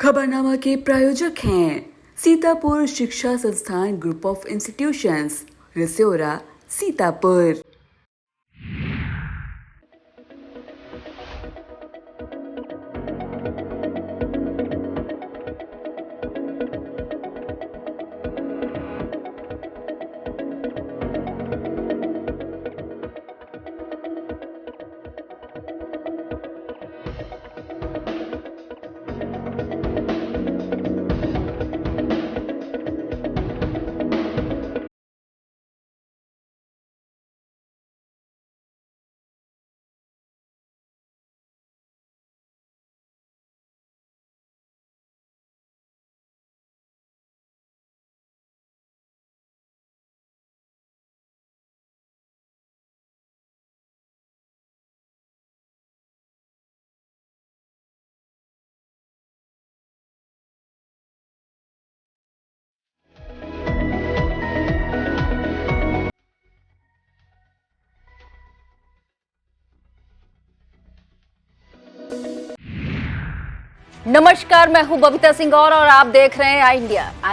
खबरनामा के प्रायोजक हैं सीतापुर शिक्षा संस्थान ग्रुप ऑफ इंस्टीट्यूशंस, रिसोरा, सीतापुर। नमस्कार, मैं हूं बबीता सिंह और आप देख रहे हैं आई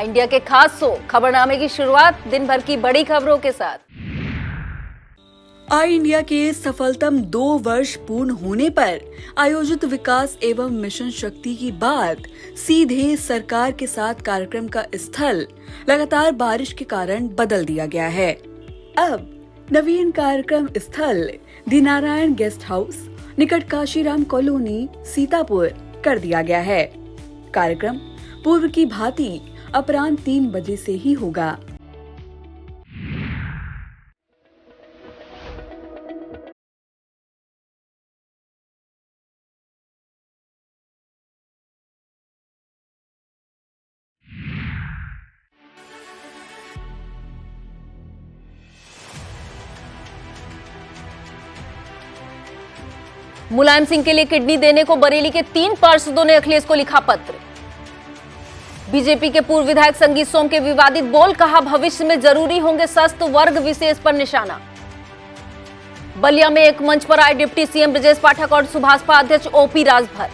इंडिया के खास शो खबरनामे की शुरुआत दिन भर की बड़ी खबरों के साथ। आई इंडिया के सफलतम 2 वर्ष पूर्ण होने पर आयोजित विकास एवं मिशन शक्ति की बात सीधे सरकार के साथ कार्यक्रम का स्थल लगातार बारिश के कारण बदल दिया गया है। अब नवीन कार्यक्रम स्थल दीनारायण गेस्ट हाउस निकट काशीराम कॉलोनी, सीतापुर कर दिया गया है। कार्यक्रम पूर्व की भांति अपराह्न 3 बजे से ही होगा। मुलायम सिंह के लिए किडनी देने को बरेली के 3 पार्षदों ने अखिलेश को लिखा पत्र। बीजेपी के पूर्व विधायक संगीत सोम के विवादित बोल, कहा भविष्य में जरूरी होंगे शस्त्र वर्ग विशेष पर निशाना। बलिया में एक मंच पर आए डिप्टी सीएम ब्रजेश पाठक और सुभाषपा अध्यक्ष ओपी राजभर।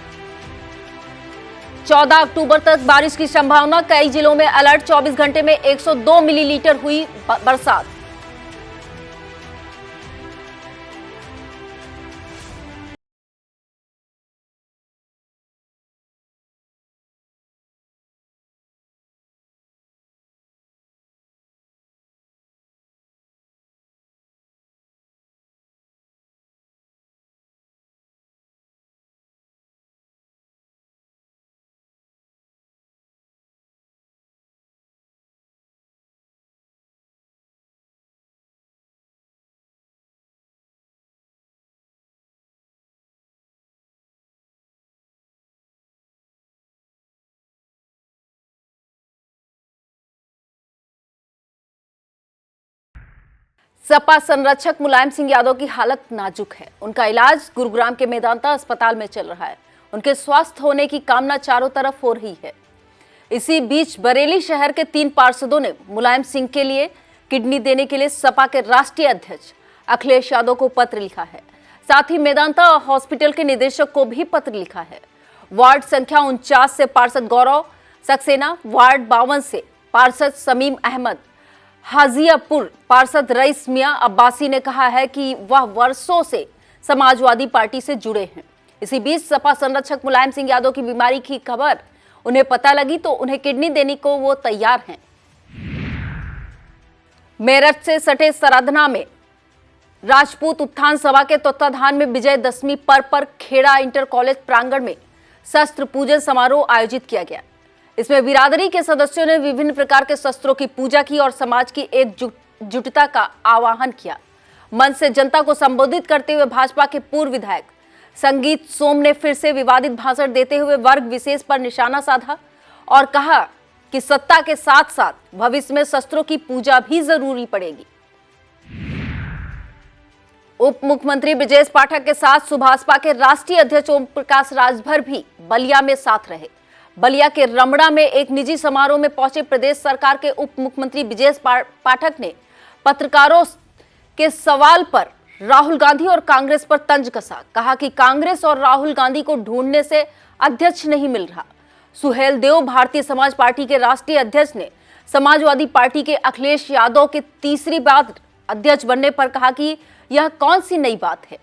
14 अक्टूबर तक बारिश की संभावना, कई जिलों में अलर्ट। 24 घंटे में 102 मिलीलीटर हुई बरसात। सपा संरक्षक मुलायम सिंह यादव की हालत नाजुक है। उनका इलाज गुरुग्राम के मेदांता अस्पताल में चल रहा है। उनके स्वस्थ होने की कामना चारों तरफ हो रही है। इसी बीच बरेली शहर के 3 पार्षदों ने मुलायम सिंह के लिए किडनी देने के लिए सपा के राष्ट्रीय अध्यक्ष अखिलेश यादव को पत्र लिखा है। साथ ही मेदांता हॉस्पिटल के निदेशक को भी पत्र लिखा है। वार्ड संख्या 49 से पार्षद गौरव सक्सेना, वार्ड 52 से पार्षद समीम अहमद, हाजियापुर पार्षद रईस मियां अब्बासी ने कहा है कि वह वर्षों से समाजवादी पार्टी से जुड़े हैं। इसी बीच सपा संरक्षक मुलायम सिंह यादव की बीमारी की खबर उन्हें पता लगी तो उन्हें किडनी देने को वो तैयार हैं। मेरठ से सटे सराधना में राजपूत उत्थान सभा के तत्वाधान में विजयदशमी पर्व पर खेड़ा इंटर कॉलेज प्रांगण में शस्त्र पूजन समारोह आयोजित किया गया। इसमें बिरादरी के सदस्यों ने विभिन्न प्रकार के शस्त्रों की पूजा की और समाज की एकजुटता का आह्वान किया। मंच से जनता को संबोधित करते हुए भाजपा के पूर्व विधायक संगीत सोम ने फिर से विवादित भाषण देते हुए वर्ग विशेष पर निशाना साधा और कहा कि सत्ता के साथ साथ भविष्य में शस्त्रों की पूजा भी जरूरी पड़ेगी। उप मुख्यमंत्री ब्रजेश पाठक के साथ सुभाषपा के राष्ट्रीय अध्यक्ष ओम प्रकाश राजभर भी बलिया में साथ रहे। बलिया के रमड़ा में एक निजी समारोह में पहुंचे प्रदेश सरकार के उप मुख्यमंत्री ब्रजेश पाठक ने पत्रकारों के सवाल पर राहुल गांधी और कांग्रेस पर तंज कसा। कहा कि कांग्रेस और राहुल गांधी को ढूंढने से अध्यक्ष नहीं मिल रहा, सुहेल देव भारतीय समाज पार्टी के राष्ट्रीय अध्यक्ष ने समाजवादी पार्टी के अखिलेश यादव के तीसरी बार अध्यक्ष बनने पर कहा कि यह कौन सी नई बात है।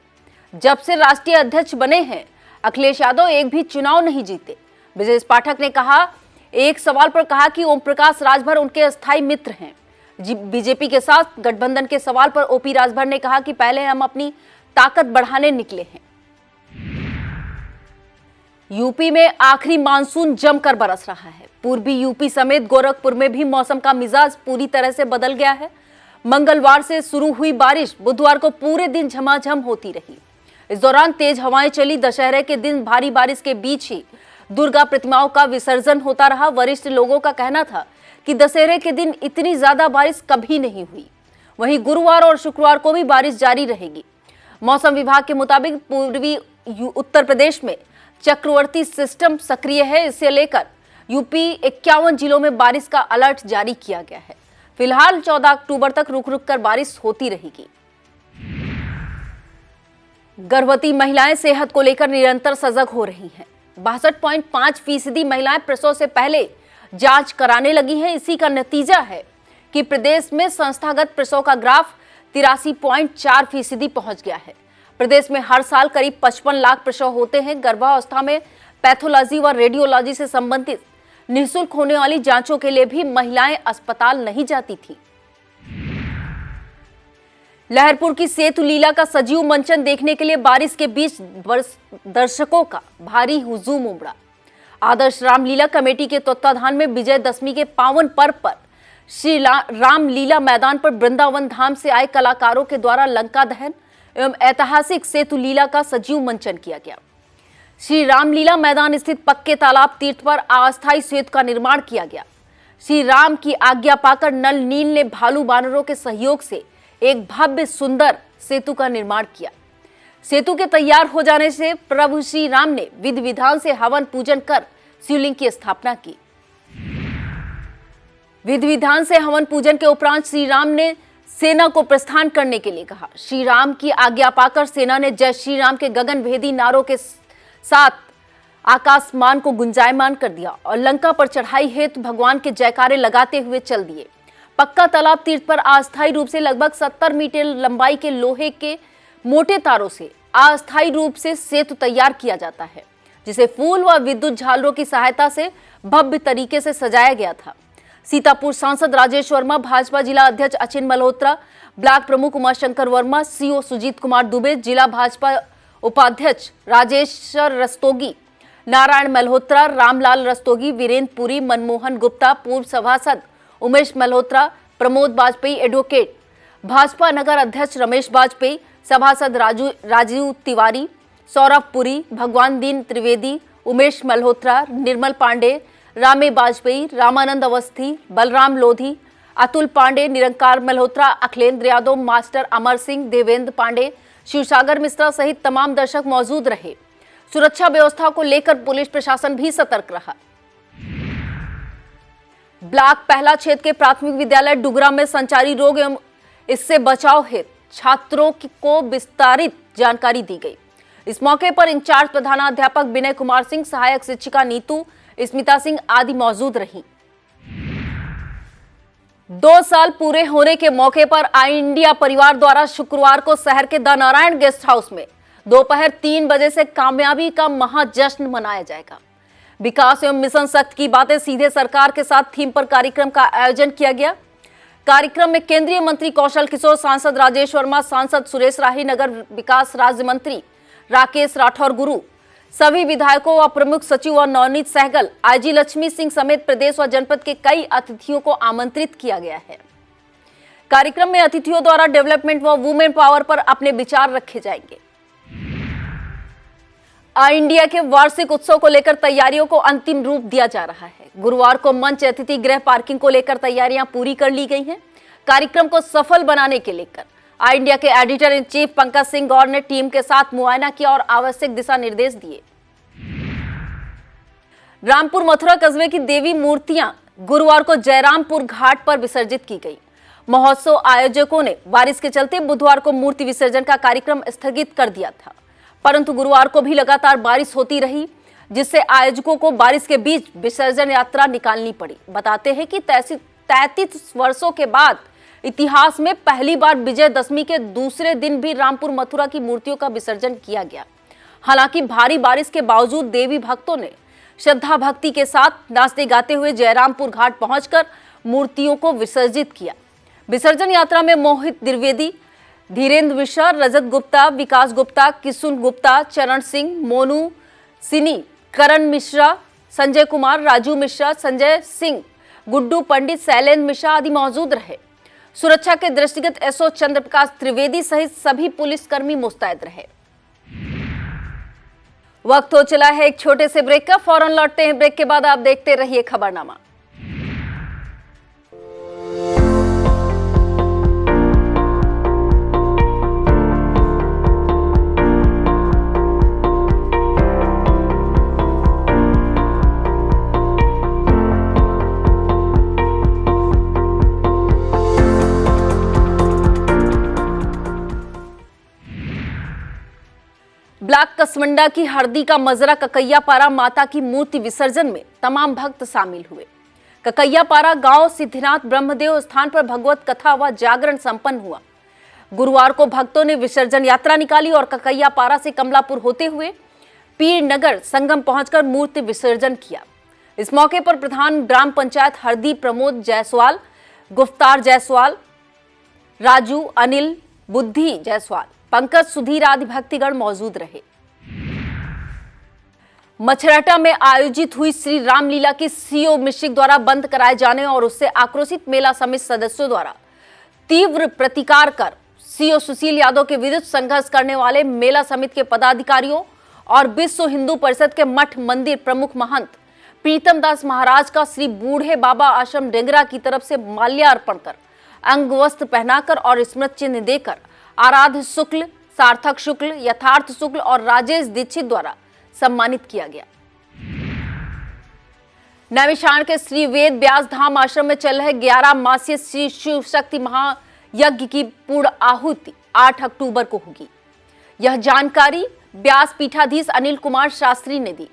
जब से राष्ट्रीय अध्यक्ष बने हैं अखिलेश यादव एक भी चुनाव नहीं जीते। ब्रजेश पाठक ने कहा, एक सवाल पर कहा कि ओम प्रकाश राजभर उनके अस्थायी मित्र हैं। बीजेपी के साथ गठबंधन के सवाल पर ओपी राजभर ने कहा कि पहले हम अपनी ताकत बढ़ाने निकले हैं। यूपी में आखिरी मानसून जमकर बरस रहा है। पूर्वी यूपी समेत गोरखपुर में भी मौसम का मिजाज पूरी तरह से बदल गया है। मंगलवार से शुरू हुई बारिश बुधवार को पूरे दिन झमाझम होती रही। इस दौरान तेज हवाएं चली। दशहरे के दिन भारी बारिश के बीच ही दुर्गा प्रतिमाओं का विसर्जन होता रहा। वरिष्ठ लोगों का कहना था कि दशहरे के दिन इतनी ज्यादा बारिश कभी नहीं हुई। वहीं गुरुवार और शुक्रवार को भी बारिश जारी रहेगी। मौसम विभाग के मुताबिक पूर्वी उत्तर प्रदेश में चक्रवर्ती सिस्टम सक्रिय है। इसे लेकर यूपी 51 जिलों में बारिश का अलर्ट जारी किया गया है। फिलहाल 14 अक्टूबर तक रुक रुक कर बारिश होती रहेगी। गर्भवती महिलाएं सेहत को लेकर निरंतर सजग हो रही हैं। 62.5% महिलाएं प्रसव से पहले जांच कराने लगी हैं। इसी का नतीजा है कि प्रदेश में संस्थागत प्रसव का ग्राफ 83.4% पहुंच गया है। प्रदेश में हर साल करीब 55 लाख प्रसव होते हैं। गर्भावस्था में पैथोलॉजी व रेडियोलॉजी से संबंधित निःशुल्क होने वाली जांचों के लिए भी महिलाएं अस्पताल नहीं जाती थी। लहरपुर की सेतु लीला का सजीव मंचन देखने के लिए बारिश के बीच दर्शकों का भारी हुजूम उमड़ा। आदर्श रामलीला कमेटी के तत्वाधान में विजयदशमी के पावन पर्व पर श्री रामलीला मैदान पर वृंदावन धाम से आए कलाकारों के द्वारा लंका दहन एवं ऐतिहासिक सेतु लीला का सजीव मंचन किया गया। श्री रामलीला मैदान स्थित पक्के तालाब तीर्थ पर अस्थायी सेतु का निर्माण किया गया। श्री राम की आज्ञा पाकर नल नील ने भालू बानरों के सहयोग से एक भव्य सुंदर सेतु का निर्माण किया। सेतु के तैयार हो जाने से प्रभु श्री राम ने विधि विधान से हवन पूजन कर शिवलिंग की स्थापना की। विधि विधान से हवन पूजन के उपरांत श्री राम ने सेना को प्रस्थान करने के लिए कहा। श्री राम की आज्ञा पाकर सेना ने जय श्री राम के गगनभेदी नारों के साथ आकाशमान को गुंजायमान कर दिया और लंका पर चढ़ाई हेतु भगवान के जयकारे लगाते हुए चल दिए। पक्का तालाब तीर्थ पर अस्थायी रूप से लगभग 70 मीटर लंबाई के लोहे के मोटे तारों से अस्थायी रूप से सेतु तैयार किया जाता है, जिसे फूल व विद्युत झालरों की सहायता से भव्य तरीके से सजाया गया था। सीतापुर सांसद राजेश वर्मा, भाजपा जिला अध्यक्ष अचिन मल्होत्रा, ब्लॉक प्रमुख उमाशंकर वर्मा, सीओ सुजीत कुमार दुबे, जिला भाजपा उपाध्यक्ष राजेश रस्तोगी, नारायण मल्होत्रा, रामलाल रस्तोगी, वीरेंद्र पुरी, मनमोहन गुप्ता, पूर्व सभासद उमेश मल्होत्रा, प्रमोद वाजपेयी, एडवोकेट, भाजपा नगर अध्यक्ष रमेश वाजपेयी, सभासद राजीव तिवारी, सौरभ पुरी, भगवान दीन त्रिवेदी, उमेश मल्होत्रा, निर्मल पांडे, रामे वाजपेयी, रामानंद अवस्थी, बलराम लोधी, अतुल पांडे, निरंकार मल्होत्रा, अखिलेंद्र यादव, मास्टर अमर सिंह, देवेंद्र पांडे, शिवसागर मिश्रा सहित तमाम दर्शक मौजूद रहे। सुरक्षा व्यवस्था को लेकर पुलिस प्रशासन भी सतर्क रहा। ब्लॉक पहला क्षेत्र के प्राथमिक विद्यालय डुगरा में संचारी रोग एवं इससे बचाव हेतु छात्रों को विस्तारित जानकारी दी गई। इस मौके पर इंचार्ज प्रधानाध्यापक विनय कुमार सिंह, सहायक शिक्षिका नीतू, स्मिता सिंह आदि मौजूद रहीं। 2 साल पूरे होने के मौके पर आई इंडिया परिवार द्वारा शुक्रवार को शहर के द नारायण गेस्ट हाउस में दोपहर 3 बजे से कामयाबी का महाजश्न मनाया जाएगा। विकास एवं मिशन शक्ति की बातें सीधे सरकार के साथ थीम पर कार्यक्रम का आयोजन किया गया। कार्यक्रम में केंद्रीय मंत्री कौशल किशोर, सांसद राजेश वर्मा, सांसद सुरेश राही, नगर विकास राज्य मंत्री राकेश राठौर गुरु, सभी विधायकों व प्रमुख सचिव व नवनीत सहगल, आईजी लक्ष्मी सिंह समेत प्रदेश व जनपद के कई अतिथियों को आमंत्रित किया गया है। कार्यक्रम में अतिथियों द्वारा डेवलपमेंट व वुमेन पावर पर अपने विचार रखे जाएंगे। आई इंडिया के वार्षिक उत्सव को लेकर तैयारियों को अंतिम रूप दिया जा रहा है। गुरुवार को मंच अतिथि गृह पार्किंग को लेकर तैयारियां पूरी कर ली गई हैं। कार्यक्रम को सफल बनाने के लेकर आई इंडिया के editor in chief Pankaj Singh Gaur ने टीम के साथ मुआयना किया और आवश्यक दिशा निर्देश दिए। रामपुर मथुरा कस्बे की देवी मूर्तियां गुरुवार को जयरामपुर घाट पर विसर्जित की गई। महोत्सव आयोजकों ने बारिश के चलते बुधवार को मूर्ति विसर्जन का कार्यक्रम स्थगित कर दिया था, परंतु गुरुवार को भी लगातार बारिश होती रही। जिससे आयोजकों को बारिश के बीच विसर्जन यात्रा निकालनी पड़ी। बताते हैं कि 33 वर्षों के बाद इतिहास में पहली बार विजयदशमी के दूसरे दिन भी रामपुर मथुरा की मूर्तियों का विसर्जन किया गया। हालांकि भारी बारिश के बावजूद देवी भक्तों ने श्रद्धा भक्ति के साथ नाचते गाते हुए जयरामपुर घाट पहुंचकर मूर्तियों को विसर्जित किया। विसर्जन यात्रा में मोहित द्विवेदी, धीरेन्द्र मिश्रा, रजत गुप्ता, विकास गुप्ता, किशुन गुप्ता, चरण सिंह, मोनू सिनी, करण मिश्रा, संजय कुमार, राजू मिश्रा, संजय सिंह, गुड्डू पंडित, शैलेंद्र मिश्रा आदि मौजूद रहे। सुरक्षा के दृष्टिगत एसओ चंद्रप्रकाश त्रिवेदी सहित सभी पुलिसकर्मी मुस्तैद रहे। वक्त हो चला है एक छोटे से ब्रेक का, फौरन लौटते हैं ब्रेक के बाद। आप देखते रहिए खबरनामा। ब्लॉक कसमंडा की हरदी का मजरा ककैयापारा माता की मूर्ति विसर्जन में तमाम भक्त शामिल हुए। ककैयापारा गांव सिद्धिनाथ ब्रह्मदेव स्थान पर भगवत कथा व जागरण संपन्न हुआ। गुरुवार को भक्तों ने विसर्जन यात्रा निकाली और ककैयापारा से कमलापुर होते हुए पीर नगर संगम पहुंचकर मूर्ति विसर्जन किया। इस मौके पर प्रधान ग्राम पंचायत हरदी प्रमोद जायसवाल, गुफ्तार जायसवाल, राजू, अनिल, बुद्धि जायसवाल, पंकज, सुधीर आदि भक्तिगण मौजूद रहे। मछराटा में आयोजित हुई श्री रामलीला की सीओ मिश्रिक द्वारा बंद कराए जाने और उससे आक्रोशित मेला समिति सदस्यों द्वारा तीव्र प्रतिकार कर सीओ सुशील यादव के विरुद्ध संघर्ष करने वाले मेला समिति के पदाधिकारियों और विश्व हिंदू परिषद के मठ मंदिर प्रमुख महंत प्रीतम दास महाराज का श्री बूढ़े बाबा आश्रम डेंगरा की तरफ से माल्यार्पण कर, अंग वस्त्र पहनाकर और स्मृति चिन्ह देकर आराध्य शुक्ल, सार्थक शुक्ल, यथार्थ शुक्ल और राजेश दीक्षित द्वारा सम्मानित किया गया। नैमिषारण्य के श्री वेद व्यास धाम आश्रम में चल रहे 11 मासीय श्री शिव शक्ति महायज्ञ की पूर्ण आहुति 8 अक्टूबर को होगी। यह जानकारी व्यास पीठाधीश अनिल कुमार शास्त्री ने दी।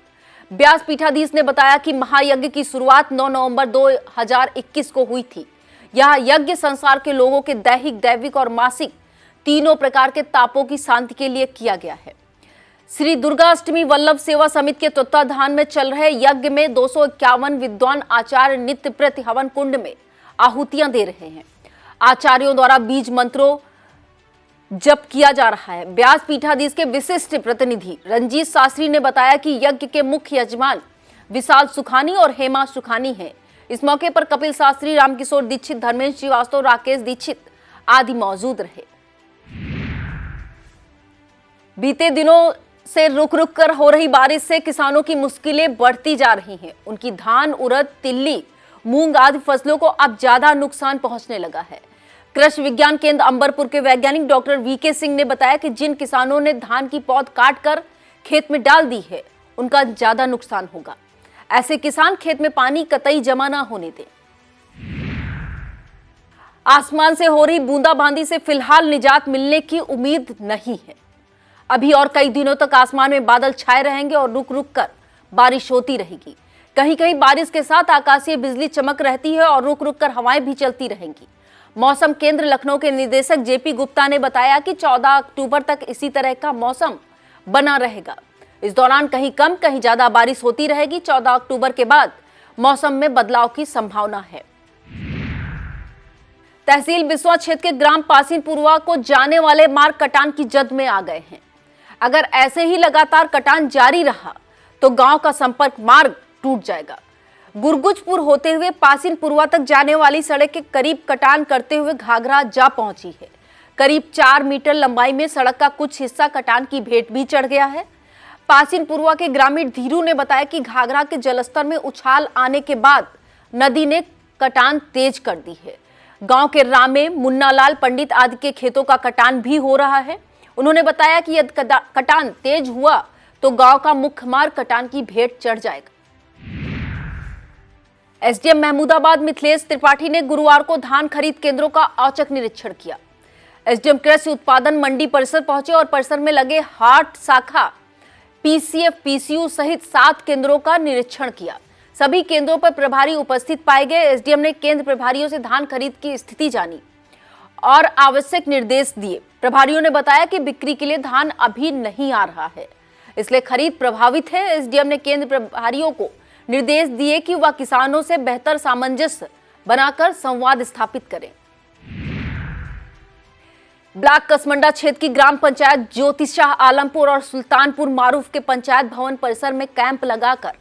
व्यास पीठाधीश ने बताया कि महायज्ञ की शुरुआत 9 नवंबर 2021 को हुई थी। यह यज्ञ संसार के लोगों के दैहिक, दैविक और मासिक तीनों प्रकार के तापों की शांति के लिए किया गया है। श्री दुर्गा अष्टमी वल्लभ सेवा समिति के तत्वाधान में चल रहे यज्ञ में 251 विद्वान आचार्य नित्य प्रति हवन कुंड में आहुतियां दे रहे हैं। आचार्यों द्वारा बीज मंत्रों जप किया जा रहा है। व्यास पीठाधीश के विशिष्ट प्रतिनिधि रंजीत शास्त्री ने बताया कि यज्ञ के मुख्य यजमान विशाल सुखानी और हेमा सुखानी हैं। इस मौके पर कपिल शास्त्री, रामकिशोर दीक्षित, धर्मेंद्र श्रीवास्तव, राकेश दीक्षित आदि मौजूद रहे। बीते दिनों से रुक रुक कर हो रही बारिश से किसानों की मुश्किलें बढ़ती जा रही हैं। उनकी धान, उड़द, तिल्ली, मूंग आदि फसलों को अब ज्यादा नुकसान पहुंचने लगा है। कृषि विज्ञान केंद्र अंबरपुर के वैज्ञानिक डॉक्टर वीके सिंह ने बताया कि जिन किसानों ने धान की पौध काट कर खेत में डाल दी है, उनका ज्यादा नुकसान होगा। ऐसे किसान खेत में पानी कतई जमा न होने दें। आसमान से हो रही बूंदाबांदी से फिलहाल निजात मिलने की उम्मीद नहीं है। अभी और कई दिनों तक आसमान में बादल छाए रहेंगे और रुक रुक कर बारिश होती रहेगी। कहीं कहीं बारिश के साथ आकाशीय बिजली चमक रहती है और रुक रुक कर हवाएं भी चलती रहेंगी। मौसम केंद्र लखनऊ के निदेशक जेपी गुप्ता ने बताया कि 14 अक्टूबर तक इसी तरह का मौसम बना रहेगा। इस दौरान कहीं कम कहीं ज्यादा बारिश होती रहेगी। 14 अक्टूबर के बाद मौसम में बदलाव की संभावना है। तहसील बिस्वा क्षेत्र के ग्राम पासीनपुरवा को जाने वाले मार्ग कटान की जद में आ गए हैं। अगर ऐसे ही लगातार कटान जारी रहा तो गांव का संपर्क मार्ग टूट जाएगा। गुरगुजपुर होते हुए पासीनपुरवा तक जाने वाली सड़क के करीब कटान करते हुए घाघरा जा पहुंची है। करीब 4 मीटर लंबाई में सड़क का कुछ हिस्सा कटान की भेंट भी चढ़ गया है। पासीनपुरवा के ग्रामीण धीरू ने बताया कि घाघरा के जलस्तर में उछाल आने के बाद नदी ने कटान तेज कर दी है। गांव के रामे, मुन्नालाल पंडित आदि के खेतों का कटान भी हो रहा है। उन्होंने बताया कि यदि कटान तेज हुआ तो गांव का मुख्य मार्ग कटान की भेंट चढ़ जाएगा। एसडीएम महमूदाबाद मिथिलेश त्रिपाठी ने गुरुवार को धान खरीद केंद्रों का औचक निरीक्षण किया। एसडीएम कृषि उत्पादन मंडी परिसर पहुंचे और परिसर में लगे हाट शाखा पीसीएफ, पीसीयू सहित 7 केंद्रों का निरीक्षण किया। सभी केंद्रों पर प्रभारी उपस्थित पाए गए। एसडीएम ने केंद्र प्रभारियों से धान खरीद की स्थिति जानी और आवश्यक निर्देश दिए। प्रभारियों ने बताया कि बिक्री के लिए धान अभी नहीं आ रहा है, इसलिए खरीद प्रभावित है। एसडीएम ने केंद्र प्रभारियों को निर्देश दिए कि वह किसानों से बेहतर सामंजस्य बनाकर संवाद स्थापित करें। ब्लॉक कसमंडा क्षेत्र की ग्राम पंचायत ज्योतिशाह आलमपुर और सुल्तानपुर मारूफ के पंचायत भवन परिसर में कैंप लगाकर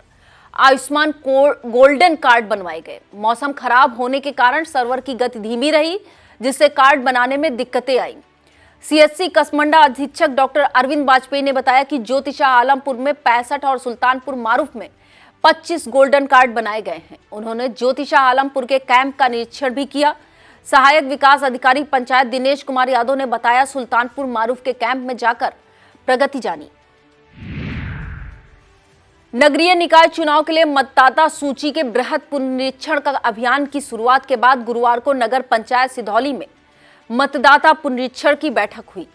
आयुष्मान गोल्डन कार्ड बनवाए गए। मौसम खराब होने के कारण सर्वर की गति धीमी रही, जिससे कार्ड बनाने में दिक्कतें आईं। सीएचसी कसमंडा अधीक्षक डॉक्टर अरविंद वाजपेयी ने बताया कि ज्योतिशाह आलमपुर में 65 और सुल्तानपुर मारूफ में 25 गोल्डन कार्ड बनाए गए हैं। उन्होंने ज्योतिशाह आलमपुर के कैंप का निरीक्षण भी किया। सहायक विकास अधिकारी पंचायत दिनेश कुमार यादव ने बताया, सुल्तानपुर मारूफ के कैंप में जाकर प्रगति जानी। नगरीय निकाय चुनाव के लिए मतदाता सूची के बृहद पुनरीक्षण का अभियान की शुरुआत के बाद गुरुवार को नगर पंचायत सिधौली में मतदाता पुनरीक्षण की बैठक हुई।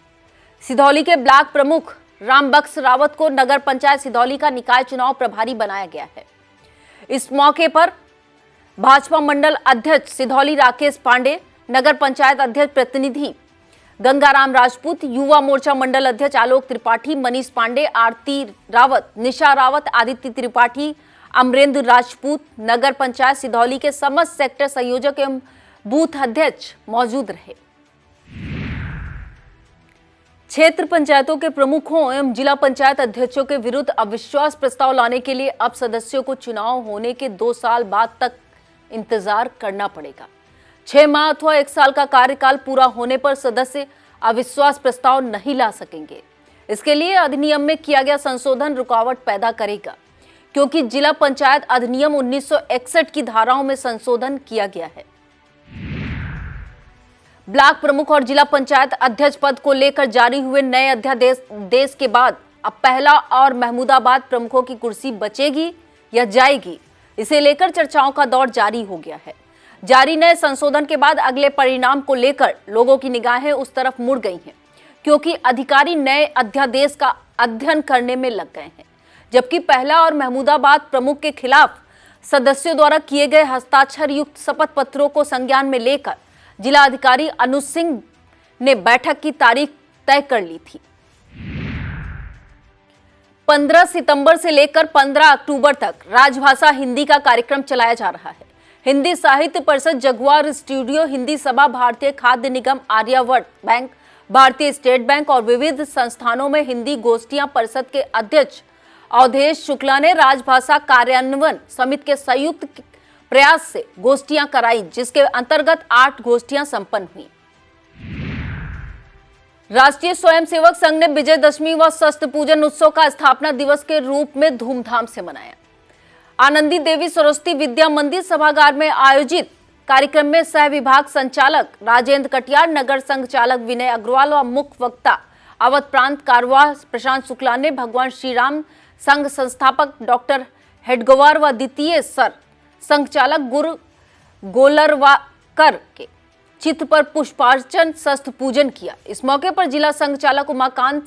सिधौली के ब्लॉक प्रमुख रामबख्श रावत को नगर पंचायत सिधौली का निकाय चुनाव प्रभारी बनाया गया है। इस मौके पर भाजपा मंडल अध्यक्ष सिधौली राकेश पांडे, नगर पंचायत अध्यक्ष प्रतिनिधि गंगाराम राजपूत, युवा मोर्चा मंडल अध्यक्ष आलोक त्रिपाठी, मनीष पांडे, आरती रावत, निशा रावत, आदित्य त्रिपाठी, अमरेंद्र राजपूत, नगर पंचायत सिधौली के समस्त सेक्टर संयोजक एवं बूथ अध्यक्ष मौजूद रहे। क्षेत्र पंचायतों के प्रमुखों एवं जिला पंचायत अध्यक्षों के विरुद्ध अविश्वास प्रस्ताव लाने के लिए अब सदस्यों को चुनाव होने के 2 साल बाद तक इंतजार करना पड़ेगा। 6 माह अथवा 1 साल का कार्यकाल पूरा होने पर सदस्य अविश्वास प्रस्ताव नहीं ला सकेंगे। इसके लिए अधिनियम में किया गया संशोधन रुकावट पैदा करेगा, क्योंकि जिला पंचायत अधिनियम 1961 की धाराओं में संशोधन किया गया है। ब्लॉक प्रमुख और जिला पंचायत अध्यक्ष पद को लेकर जारी हुए नए अध्यादेश के बाद अब पहला और महमूदाबाद प्रमुखों की कुर्सी बचेगी या जाएगी, इसे लेकर चर्चाओं का दौर जारी हो गया है। जारी नए संशोधन के बाद अगले परिणाम को लेकर लोगों की निगाहें उस तरफ मुड़ गई हैं, क्योंकि अधिकारी नए अध्यादेश का अध्ययन करने में लग गए हैं। जबकि पहला और महमूदाबाद प्रमुख के खिलाफ सदस्यों द्वारा किए गए हस्ताक्षर युक्त शपथ पत्रों को संज्ञान में लेकर जिला अधिकारी अनुज सिंह ने बैठक की तारीख तय कर ली थी। 15 सितंबर से लेकर 15 अक्टूबर तक राजभाषा हिंदी का कार्यक्रम चलाया जा रहा है। हिंदी साहित्य परिषद, जगुआर स्टूडियो, हिंदी सभा, भारतीय खाद्य निगम, आर्यावर्त बैंक, भारतीय स्टेट बैंक और विविध संस्थानों में हिंदी गोष्ठियां परिषद के अध्यक्ष अवधेश शुक्ला ने राजभाषा कार्यान्वयन समिति के संयुक्त प्रयास से गोष्ठियां कराई, जिसके अंतर्गत 8 गोष्ठियां संपन्न हुई। राष्ट्रीय स्वयंसेवक संघ ने विजयदशमी व शस्त्र पूजन उत्सव का स्थापना दिवस के रूप में धूमधाम से मनाया। आनंदी देवी सरस्वती विद्या मंदिर सभागार में आयोजित कार्यक्रम में सह विभाग संचालक राजेंद्र कटियार, नगर संघ चालक विनय अग्रवाल व मुख्य वक्ता अवध प्रांत कारवाह प्रशांत शुक्ला ने भगवान श्री राम संघ संस्थापक डॉक्टर हेडगवार व द्वितीय सर संघचालक गुरु गोलरवाकर के चित्र पर पुष्पार्चन शस्त्र पूजन किया। इस मौके पर जिला संघचालक उमाकांत,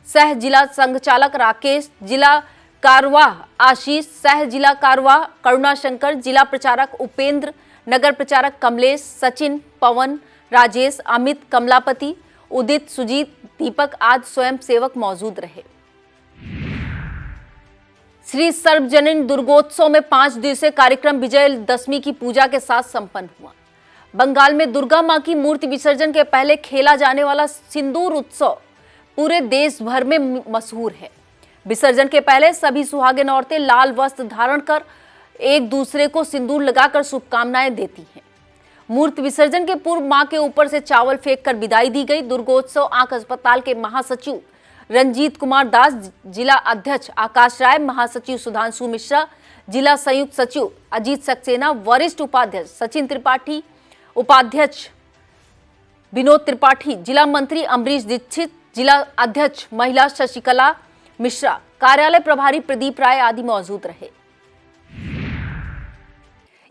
सह जिला संघचालक राकेश, जिला कारवाह आशीष, सह जिला कारवाह करुणाशंकर, जिला प्रचारक उपेंद्र, नगर प्रचारक कमलेश, सचिन, पवन, राजेश, अमित, कमलापति, उदित, सुजीत, दीपक आदि स्वयं सेवक मौजूद रहे। श्री सर्वजनीन दुर्गोत्सव में 5 दिवसीय कार्यक्रम विजयदशमी की पूजा के साथ संपन्न हुआ। बंगाल में दुर्गा मां की मूर्ति विसर्जन के पहले खेला जाने वाला सिंदूर उत्सव पूरे देश भर में मशहूर है। विसर्जन के पहले सभी सुहागिन औरतें लाल वस्त्र धारण कर एक दूसरे को सिंदूर लगाकर शुभकामनाएं देती हैं। मूर्ति विसर्जन के पूर्व मां के ऊपर से चावल फेंक कर विदाई दी गई। दुर्गोत्सव आंख अस्पताल के महासचिव रंजीत कुमार दास, जिला अध्यक्ष आकाश राय, महासचिव सुधांशु मिश्रा, जिला संयुक्त सचिव अजीत सक्सेना, वरिष्ठ उपाध्यक्ष सचिन त्रिपाठी, उपाध्यक्ष विनोद त्रिपाठी, जिला मंत्री अमरीश दीक्षित, जिला अध्यक्ष महिला शशिकला मिश्रा, कार्यालय प्रभारी प्रदीप राय आदि मौजूद रहे।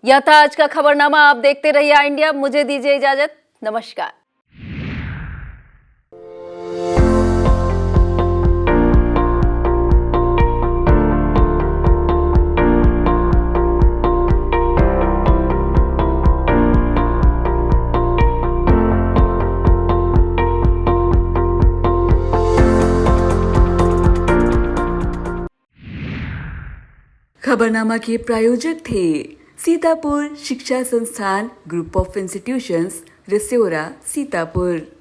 यह था आज का खबरनामा। आप देखते रहिए आई इंडिया। मुझे दीजिए इजाजत। नमस्कार। खबरनामा के प्रायोजक थे सीतापुर शिक्षा संस्थान ग्रुप ऑफ इंस्टीट्यूशंस, रिस्योरा, सीतापुर।